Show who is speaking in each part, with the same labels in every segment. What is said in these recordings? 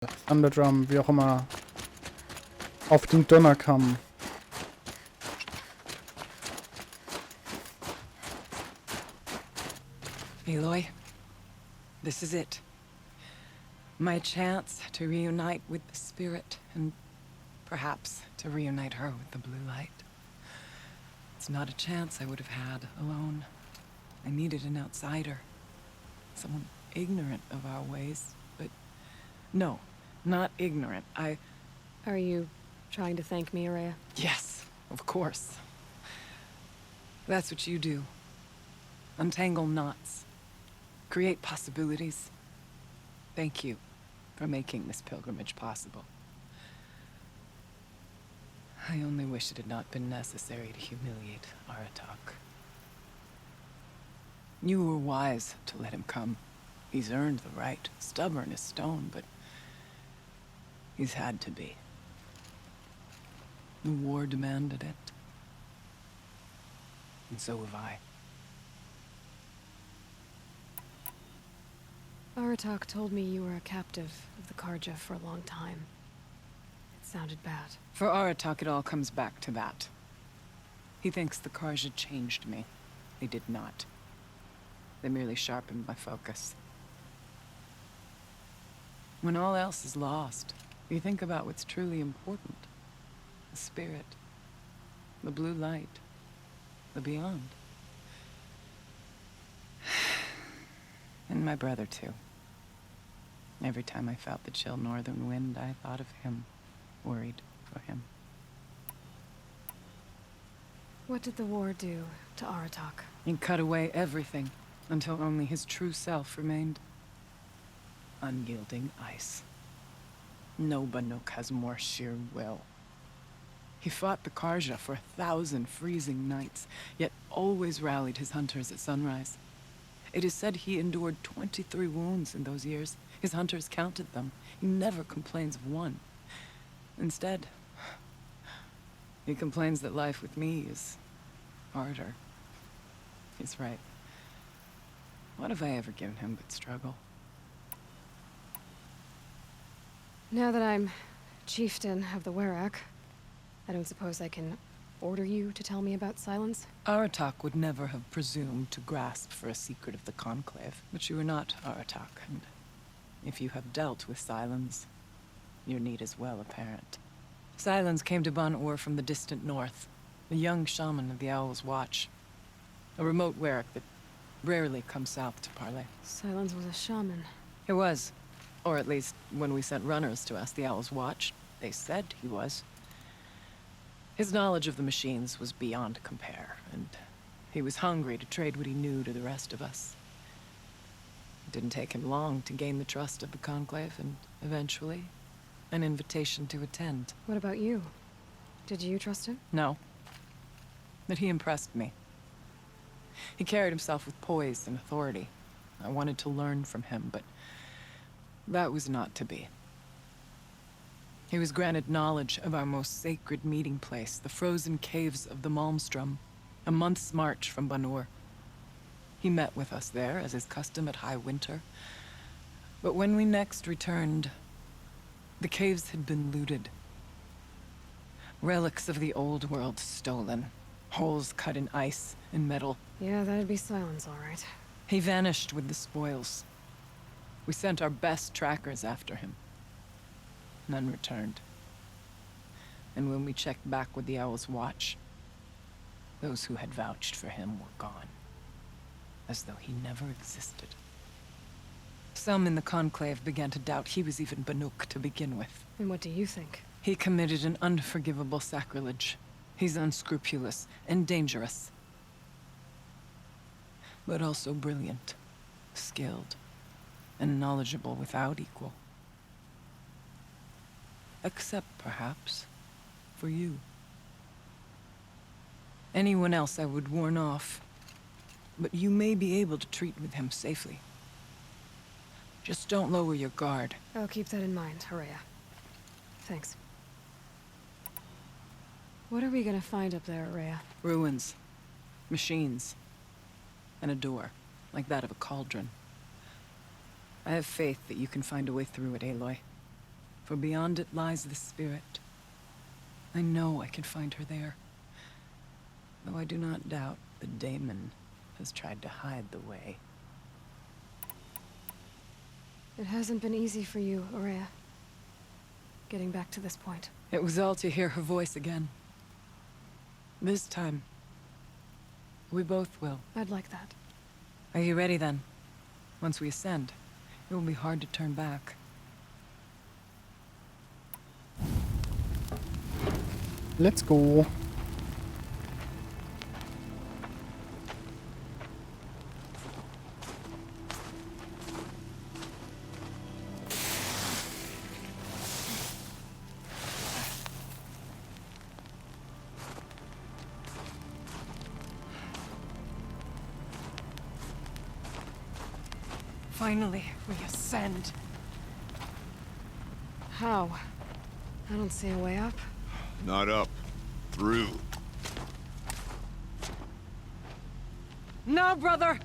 Speaker 1: Donnertrommel, wie auch immer, auf den Donnerkamm.
Speaker 2: Aloy, this is it. My chance to reunite with the spirit, and perhaps to reunite her with the blue light. It's not a chance I would have had alone. I needed an outsider. Someone ignorant of our ways, but no, not ignorant.
Speaker 3: Are you trying to thank me, Araya?
Speaker 2: Yes, of course. That's what you do. Untangle knots. Create possibilities. Thank you for making this pilgrimage possible. I only wish it had not been necessary to humiliate Aratak. You were wise to let him come. He's earned the right, stubborn as stone, but he's had to be. The war demanded it. And so have I.
Speaker 3: Aratak told me you were a captive of the Karja for a long time. It sounded bad.
Speaker 2: For Aratak, it all comes back to that. He thinks the Karja changed me. They did not. They merely sharpened my focus. When all else is lost, you think about what's truly important. The spirit. The blue light. The beyond. And my brother, too. Every time I felt the chill northern wind, I thought of him, worried for him.
Speaker 3: What did the war do to Aratak?
Speaker 2: He cut away everything, until only his true self remained. Unyielding ice. No Banuk has more sheer will. He fought the Karja for 1,000 freezing nights, yet always rallied his hunters at sunrise. It is said he endured 23 wounds in those years. His hunters counted them. He never complains of one. Instead, he complains that life with me is harder. He's right. What have I ever given him but struggle?
Speaker 3: Now that I'm chieftain of the Werak, I don't suppose I can order you to tell me about silence?
Speaker 2: Aratak would never have presumed to grasp for a secret of the Conclave, but you are not Aratak, and if you have dealt with Silence, your need is well apparent. Silence came to Ban-Ur from the distant north, a young shaman of the Owl's Watch, a remote Werak that rarely comes south to parley.
Speaker 3: Silence was a shaman.
Speaker 2: He was, or at least when we sent runners to ask the Owl's Watch, they said he was. His knowledge of the machines was beyond compare, and he was hungry to trade what he knew to the rest of us. It didn't take him long to gain the trust of the Conclave, and eventually, an invitation to attend.
Speaker 3: What about you? Did you trust him?
Speaker 2: No. But he impressed me. He carried himself with poise and authority. I wanted to learn from him, but that was not to be. He was granted knowledge of our most sacred meeting place, the frozen caves of the Malmstrom, a month's march from Ban-Ur. He met with us there, as is custom at high winter. But when we next returned, the caves had been looted. Relics of the old world stolen. Holes cut in ice and metal.
Speaker 3: Yeah, that'd be Silence, all right.
Speaker 2: He vanished with the spoils. We sent our best trackers after him. None returned. And when we checked back with the Owl's Watch, those who had vouched for him were gone. As though he never existed. Some in the Conclave began to doubt he was even Banuk to begin with.
Speaker 3: And what do you think?
Speaker 2: He committed an unforgivable sacrilege. He's unscrupulous and dangerous. But also brilliant, skilled, and knowledgeable without equal. Except, perhaps, for you. Anyone else I would warn off, but you may be able to treat with him safely. Just don't lower your guard.
Speaker 3: I'll keep that in mind, Araya. Thanks. What are we gonna find up there, Araya?
Speaker 2: Ruins, machines, and a door, like that of a cauldron. I have faith that you can find a way through it, Aloy. for beyond it lies the spirit. I know I can find her there, though I do not doubt the daemon has tried to hide the way.
Speaker 3: It hasn't been easy for you, Aurea. Getting back to this point.
Speaker 2: It was all to hear her voice again. This time, we both will.
Speaker 3: I'd like that.
Speaker 2: Are you ready then? Once we ascend, it will be hard to turn back.
Speaker 1: Let's go.
Speaker 2: Finally, we ascend.
Speaker 3: How? I don't see a way up.
Speaker 4: Not up. Through.
Speaker 2: No, brother!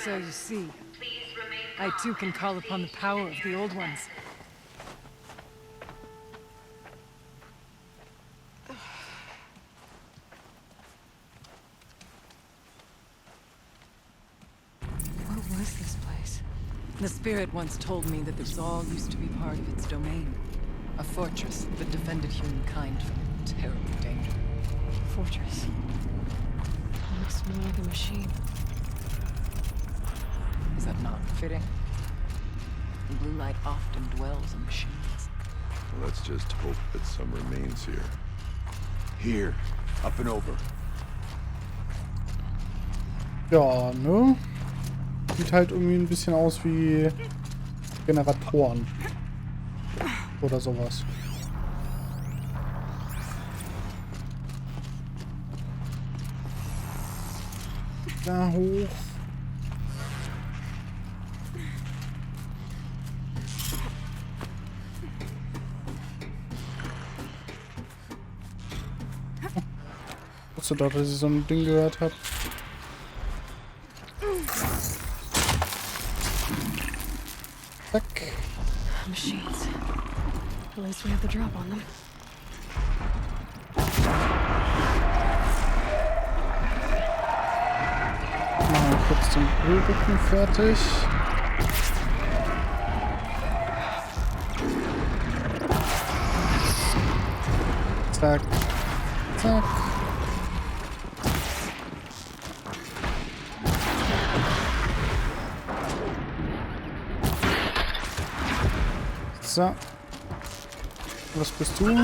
Speaker 2: So you see, I too can call upon the power of the Old Ones.
Speaker 3: What was this place?
Speaker 2: The spirit once told me that this all used to be part of its domain. A fortress that defended humankind from terrible danger.
Speaker 3: Fortress. Looks more like a machine.
Speaker 2: Is that not fitting? The blue light often dwells in machines.
Speaker 4: Well, let's just hope that some remains here. Here. Up and over.
Speaker 1: Ja, ne? Sieht halt irgendwie ein bisschen aus wie Generatoren. Oder sowas. Da hoch. Ich wusste doch, dass ich so ein Ding gehört habe. Zack.
Speaker 3: Machines. At least we have the drop on them.
Speaker 1: Machen wir kurz den Ölrücken fertig. Zack. Zack. So. Was bist du? Wow.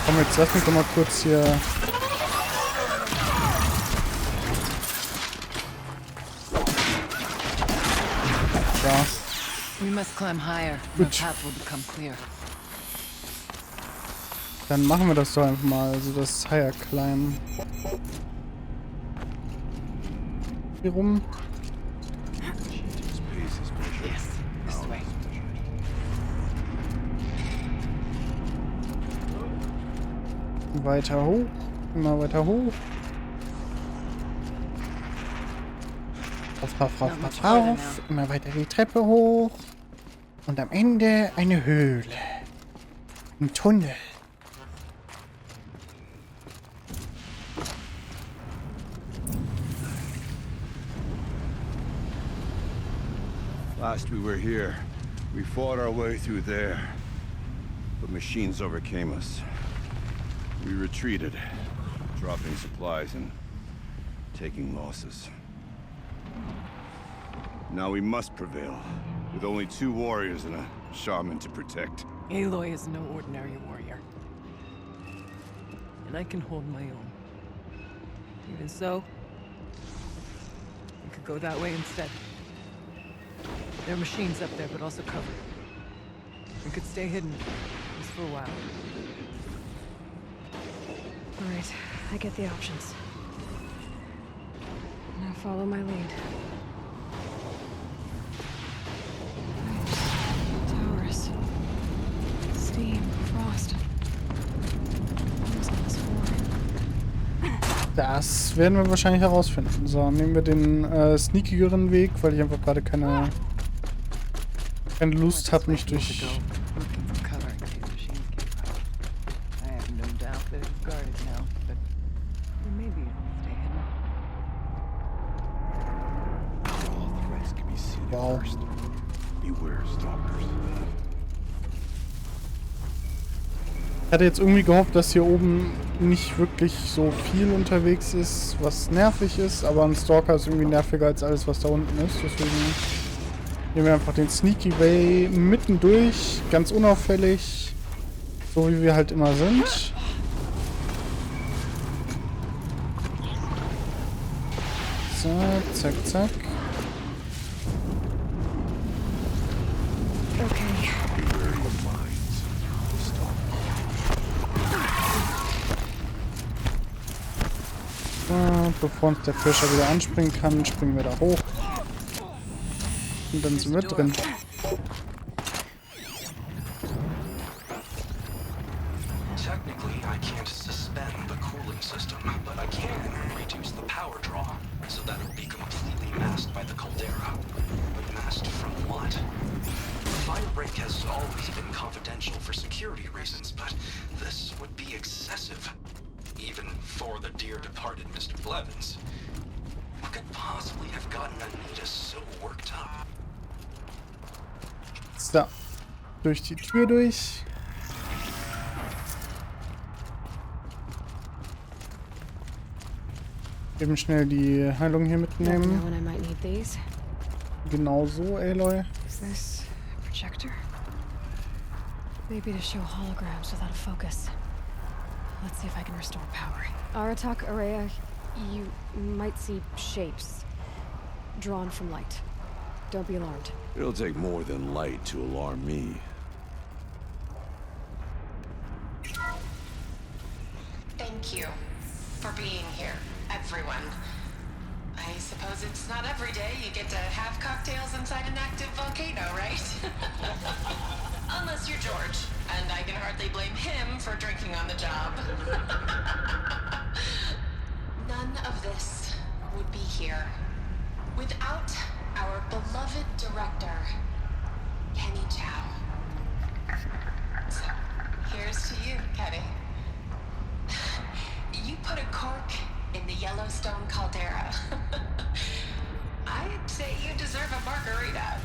Speaker 1: Komm, jetzt lass mich doch mal kurz hier. Da.
Speaker 2: We must climb higher. The path will become clear.
Speaker 1: Dann machen wir das doch einfach mal, also das Higher Climb. Hier rum.
Speaker 2: Yes, this way.
Speaker 1: Weiter hoch. Immer weiter hoch. Rauf. Immer weiter die Treppe hoch. Und am Ende eine Höhle. Ein Tunnel.
Speaker 4: Last we were here, we fought our way through there. But machines overcame us. We retreated, dropping supplies and taking losses. Now we must prevail, with only 2 warriors and a shaman to protect.
Speaker 2: Aloy is no ordinary warrior. And I can hold my own. Even so, we could go that way instead. There are machines up there, but also cover. We could stay hidden, just for a while.
Speaker 3: All right, I get the options. Now follow my lead. Towers. Steam, frost. What's on this floor?
Speaker 1: Das werden wir wahrscheinlich herausfinden. So, nehmen wir den sneakigeren Weg, weil ich einfach gerade keine Lust habe, mich durch... Wow. Ich hatte jetzt irgendwie gehofft, dass hier oben nicht wirklich so viel unterwegs ist, was nervig ist, aber ein Stalker ist irgendwie nerviger als alles, was da unten ist. Deswegen nehmen wir einfach den Sneaky Way mittendurch, ganz unauffällig, so wie wir halt immer sind. So, zack, zack.
Speaker 3: Okay.
Speaker 1: So, bevor uns der Fischer wieder anspringen kann, springen wir da hoch. Und dann sind wir drin.
Speaker 5: Technically, I can't suspend the cooling system, but I can reduce the power draw so that it will be completely masked by the caldera. But masked from what? The fire break has always been confidential for security reasons, but this would be excessive. Even for the dear departed Mr. Blevins. What could possibly have gotten Anita so worked up?
Speaker 1: So, durch die Tür durch. Eben schnell die Heilung hier mitnehmen. Genau so, Aloy.
Speaker 3: Is this a projector? Maybe to show holograms without a focus. Let's see if I can restore power. Aratak, Araya, you might see shapes drawn from light. Don't be alarmed.
Speaker 4: It'll take more than light to alarm me.
Speaker 6: Thank you for being here, everyone. I suppose it's not every day you get to have cocktails inside an active volcano, right? Unless you're George, and I can hardly blame him for drinking on the job. None of this would be here without our beloved director, Kenny Chow. So, here's to you, Kenny. You put a cork in the Yellowstone caldera. I'd say you deserve a margarita.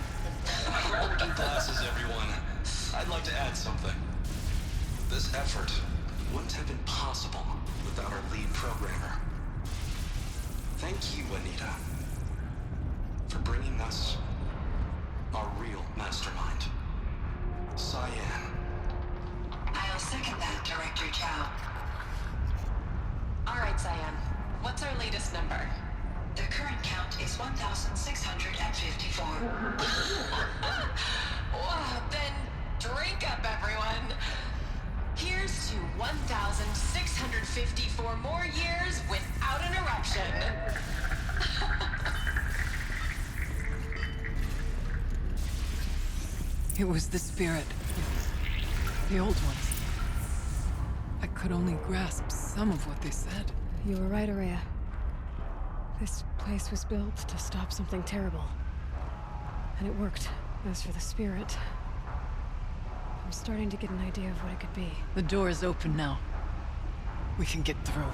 Speaker 5: Hold your glasses, everyone. I'd like to add something. This effort wouldn't have been possible without our lead programmer. Thank you, Anita, for bringing us our real mastermind, Cyan.
Speaker 6: I'll second that, Director Chow. All right, Cyan. What's our latest number? The current count is 1,654. Well, then drink up, everyone. Here's to 1,654 more years without an eruption.
Speaker 2: It was the spirit. The old ones. I could only grasp some of what they said.
Speaker 3: You were right, Araya. This place was built to stop something terrible. And it worked. As for the spirit, I'm starting to get an idea of what it could be.
Speaker 2: The door is open now. We can get through.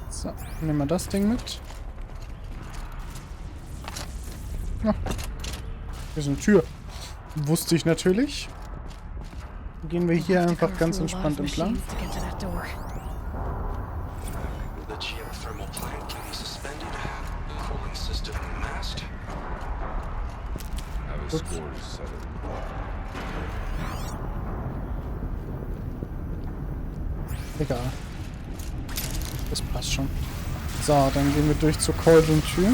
Speaker 1: So, nehmen wir das Ding mit. Ja. Hier ist eine Tür. Wusste ich natürlich. Gehen wir hier einfach ganz entspannt entlang.
Speaker 5: The geothermal plant can be suspended. Cooling system mast.
Speaker 4: Have a score settled.
Speaker 1: Egal. Das passt schon. So, dann gehen wir durch zur Cauldron-Tür.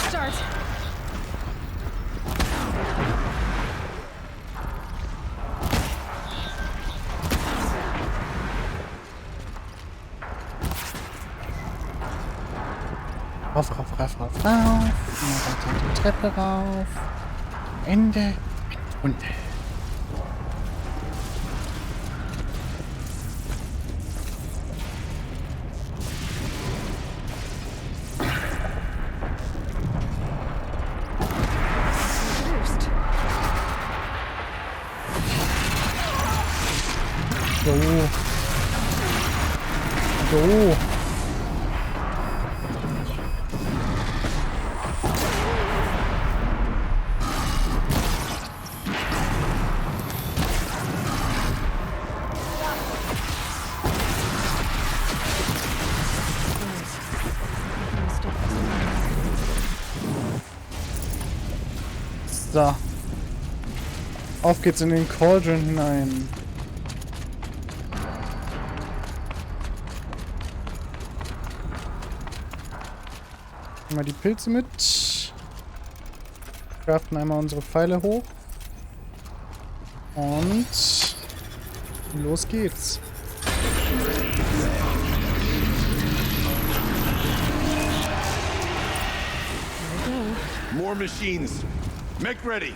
Speaker 3: Start.
Speaker 1: Rauf. Immer weiter die Treppe rauf. Ende. Und. So. So. Auf geht's in den Cauldron hinein. Nehmen wir die Pilze mit. Craften einmal unsere Pfeile hoch. Und los geht's.
Speaker 4: More machines. Make ready.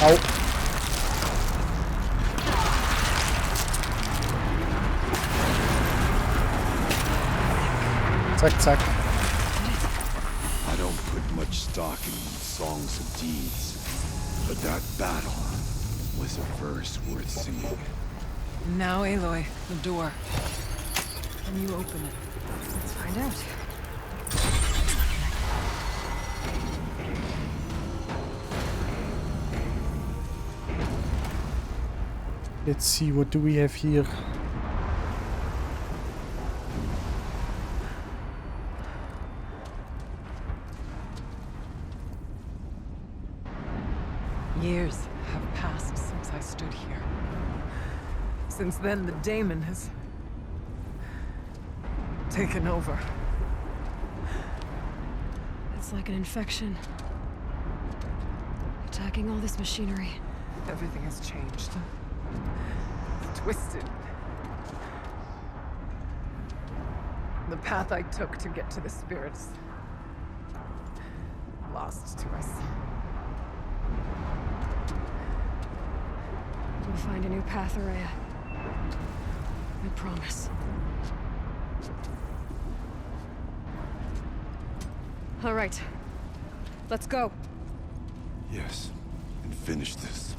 Speaker 4: Au. Zack, zack. I don't put much stock in songs of deeds, but that battle was a verse worth singing.
Speaker 2: Now, Aloy, the door. Can you open it?
Speaker 3: Let's find out.
Speaker 1: Let's see, what do we have here?
Speaker 2: Years have passed since I stood here. Since then, the daemon has taken over.
Speaker 3: It's like an infection. It Attacking all this machinery.
Speaker 2: Everything has changed. It's twisted. The path I took to get to the spirits. Lost to us.
Speaker 3: We'll find a new path, Araya. I promise. All right. Let's go.
Speaker 4: Yes, and finish this.